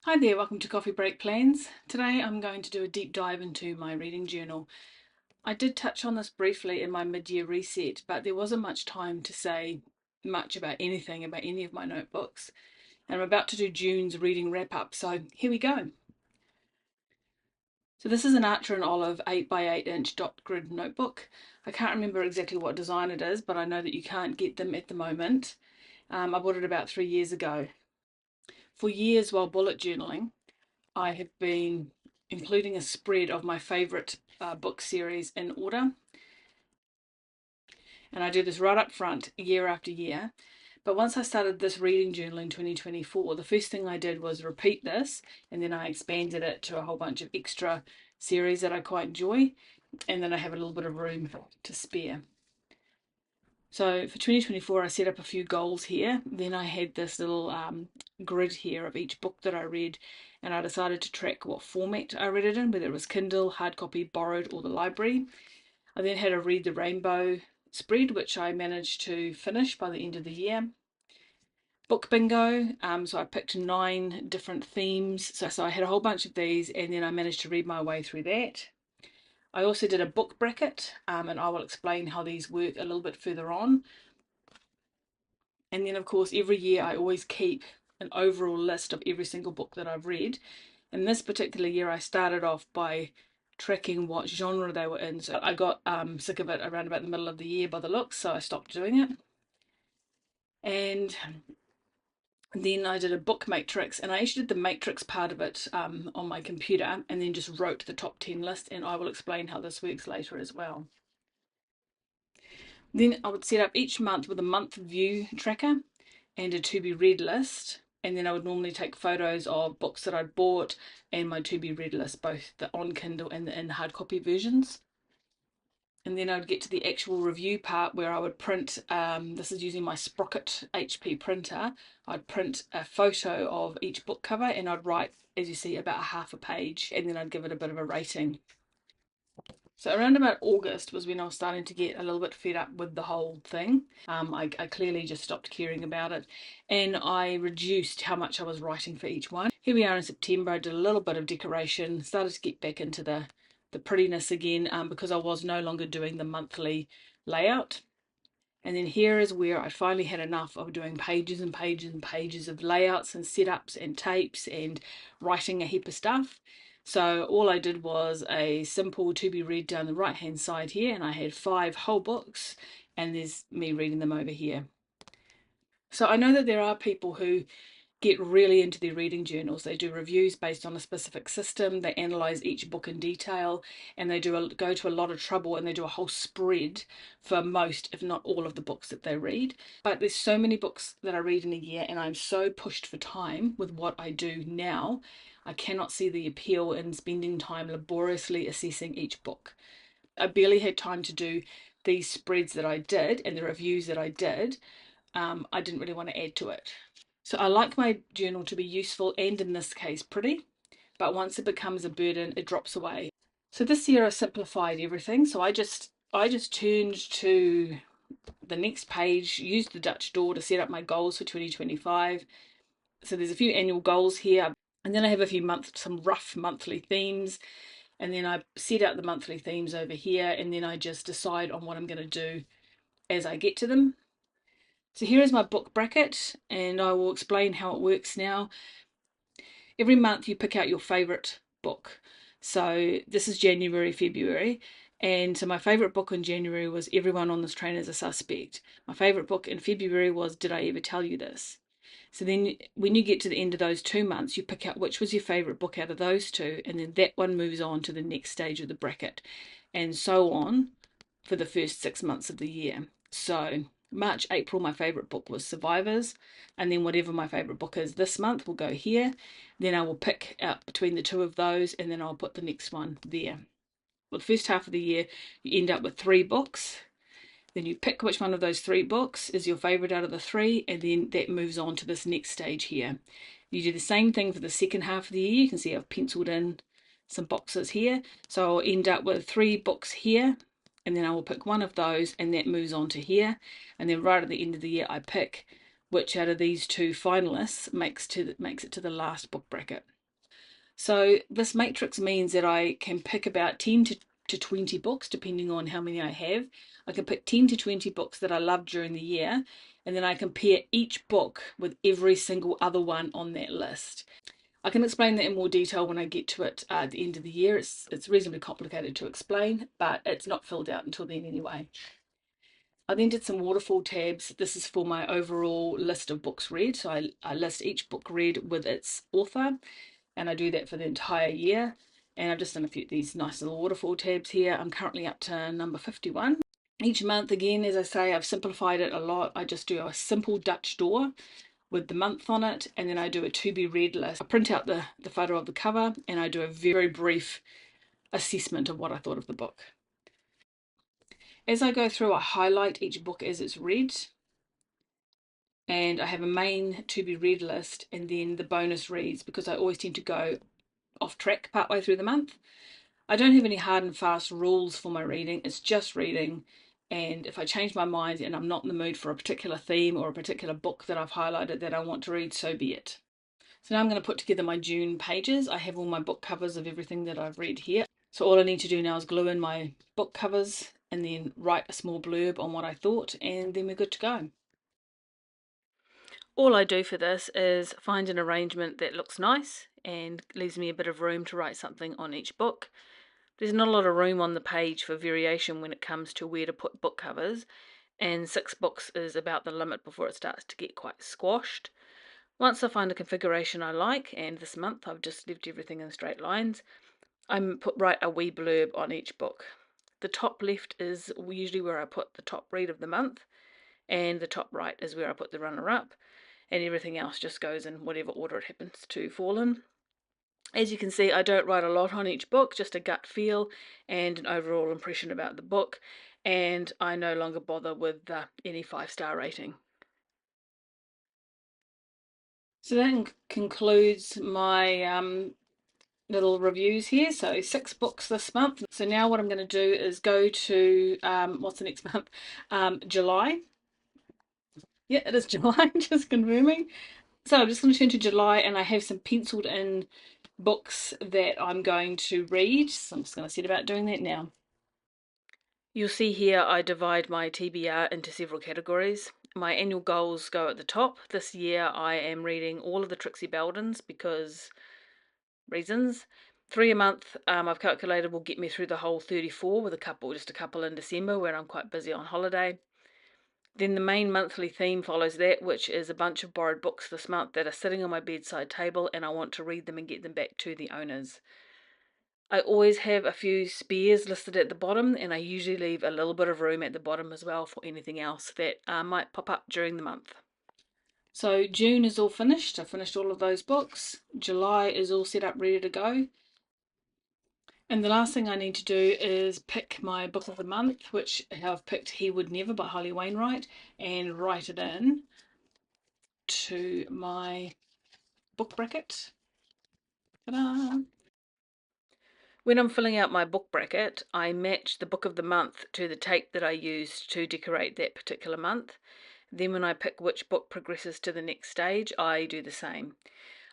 Hi there, welcome to Coffee Break Plans. Today I'm going to do a deep dive into my reading journal. I did touch on this briefly in my mid-year reset, but there wasn't much time to say much about anything about any of my notebooks. And I'm about to do June's reading wrap-up, so here we go. So this is an Archer and Olive 8x8 inch dot grid notebook. I can't remember exactly what design it is, but I know that you can't get them at the moment. I bought it about 3 years ago. For years while bullet journaling, I have been including a spread of my favourite book series in order. And I do this right up front year after year. But once I started this reading journal in 2024, the first thing I did was repeat this, and then I expanded it to a whole bunch of extra series that I quite enjoy, and then I have a little bit of room to spare. So for 2024, I set up a few goals here. Then I had this little grid here of each book that I read, and I decided to track what format I read it in, whether it was Kindle, hard copy, borrowed, or the library. I then had a Read the Rainbow spread, which I managed to finish by the end of the year. Book bingo, so I picked 9 different themes. So I had a whole bunch of these, and then I managed to read my way through that. I also did a book bracket, and I will explain how these work a little bit further on. And then, of course, every year I always keep an overall list of every single book that I've read. In this particular year, I started off by tracking what genre they were in. So I got sick of it around about the middle of the year by the looks, so I stopped doing it. And then I did a book matrix, and I actually did the matrix part of it on my computer, and then just wrote the top 10 list, and I will explain how this works later as well. Then I would set up each month with a month view tracker and a to be read list, and then I would normally take photos of books that I'd bought and my to be read list, both the on Kindle and the in hard copy versions. And then I'd get to the actual review part where I would print, this is using my Sprocket HP printer, I'd print a photo of each book cover and I'd write, as you see, about a half a page, and then I'd give it a bit of a rating. So around about August was when I was starting to get a little bit fed up with the whole thing. I clearly just stopped caring about it, and I reduced how much I was writing for each one. Here we are in September. I did a little bit of decoration, started to get back into the prettiness again, because I was no longer doing the monthly layout. And then here is where I finally had enough of doing pages and pages and pages of layouts and setups and tapes and writing a heap of stuff. So all I did was a simple to be read down the right hand side here, and I had 5 whole books, and there's me reading them over here. So I know that there are people who get really into their reading journals. They do reviews based on a specific system, they analyze each book in detail, and they go to a lot of trouble, and they do a whole spread for most, if not all, of the books that they read. But there's so many books that I read in a year, and I'm so pushed for time with what I do now, I cannot see the appeal in spending time laboriously assessing each book. I barely had time to do these spreads that I did and the reviews that I did. I didn't really want to add to it. So I like my journal to be useful and, in this case, pretty, but once it becomes a burden, it drops away. So this year I simplified everything. So I just turned to the next page, used the Dutch door to set up my goals for 2025. So there's a few annual goals here, and then I have a few some rough monthly themes, and then I set out the monthly themes over here, and then I just decide on what I'm going to do as I get to them. So here is my book bracket, and I will explain how it works now. Every month you pick out your favourite book. So this is January, February. And so my favourite book in January was Everyone on this Train is a Suspect. My favourite book in February was Did I Ever Tell You This? So then when you get to the end of those 2 months, you pick out which was your favourite book out of those two, and then that one moves on to the next stage of the bracket, and so on for the first 6 months of the year. So March, April, my favourite book was Survivors, and then whatever my favourite book is this month will go here. Then I will pick out between the two of those, and then I'll put the next one there. Well, the first half of the year, you end up with 3 books. Then you pick which one of those 3 books is your favourite out of the 3, and then that moves on to this next stage here. You do the same thing for the second half of the year. You can see I've penciled in some boxes here. So I'll end up with 3 books here, and then I will pick one of those, and that moves on to here. And then right at the end of the year, I pick which out of these two finalists makes it to the last book bracket. So this matrix means that I can pick about 10 to 20 books, depending on how many I have. I can pick 10 to 20 books that I love during the year, and then I compare each book with every single other one on that list. I can explain that in more detail when I get to it at the end of the year. It's reasonably complicated to explain, but it's not filled out until then anyway. I then did some waterfall tabs. This is for my overall list of books read. So I list each book read with its author, and I do that for the entire year. And I've just done a few of these nice little waterfall tabs here. I'm currently up to number 51. Each month, again, as I say, I've simplified it a lot. I just do a simple Dutch door with the month on it, and then I do a to be read list. I print out the photo of the cover, and I do a very brief assessment of what I thought of the book. As I go through, I highlight each book as it's read, and I have a main to be read list and then the bonus reads, because I always tend to go off track partway through the month. I don't have any hard and fast rules for my reading, it's just reading, and if I change my mind and I'm not in the mood for a particular theme or a particular book that I've highlighted that I want to read, so be it. So now I'm going to put together my June pages. I have all my book covers of everything that I've read here. So all I need to do now is glue in my book covers and then write a small blurb on what I thought, and then we're good to go. All I do for this is find an arrangement that looks nice and leaves me a bit of room to write something on each book. There's not a lot of room on the page for variation when it comes to where to put book covers, and 6 books is about the limit before it starts to get quite squashed. Once I find a configuration I like, and this month I've just left everything in straight lines, I write a wee blurb on each book. The top left is usually where I put the top read of the month, and the top right is where I put the runner-up, and everything else just goes in whatever order it happens to fall in. As you can see, I don't write a lot on each book, just a gut feel and an overall impression about the book, and I no longer bother with any 5-star rating. So that concludes my little reviews here. So 6 books this month. So now what I'm going to do is go to what's the next month? July. Yeah, it is July, just confirming. So I'm just going to turn to July, and I have some penciled in books that I'm going to read. So I'm just going to set about doing that now. You'll see here I divide my TBR into several categories. My annual goals go at the top. This year I am reading all of the Trixie Beldens because reasons. 3 a month, I've calculated, will get me through the whole 34 with just a couple in December when I'm quite busy on holiday. Then the main monthly theme follows that, which is a bunch of borrowed books this month that are sitting on my bedside table, and I want to read them and get them back to the owners. I always have a few spares listed at the bottom, and I usually leave a little bit of room at the bottom as well for anything else that might pop up during the month. So June is all finished. I finished all of those books. July is all set up, ready to go. And the last thing I need to do is pick my book of the month, which I've picked He Would Never by Holly Wainwright, and write it in to my book bracket. Ta-da! When I'm filling out my book bracket, I match the book of the month to the tape that I used to decorate that particular month. Then when I pick which book progresses to the next stage, I do the same.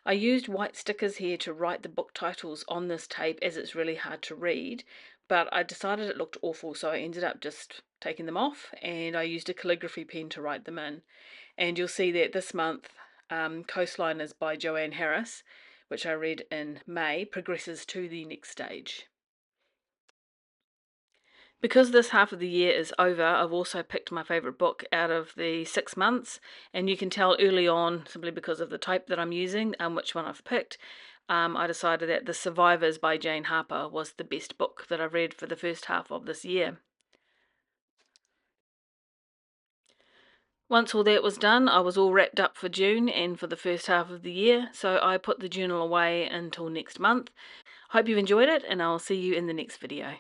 I used white stickers here to write the book titles on this tape, as it's really hard to read, but I decided it looked awful, so I ended up just taking them off, and I used a calligraphy pen to write them in. And you'll see that this month, Coastliners by Joanne Harris, which I read in May, progresses to the next stage. Because this half of the year is over, I've also picked my favourite book out of the 6 months, and you can tell early on, simply because of the type that I'm using, which one I've picked. I decided that The Survivors by Jane Harper was the best book that I've read for the first half of this year. Once all that was done, I was all wrapped up for June and for the first half of the year, so I put the journal away until next month. Hope you've enjoyed it, and I'll see you in the next video.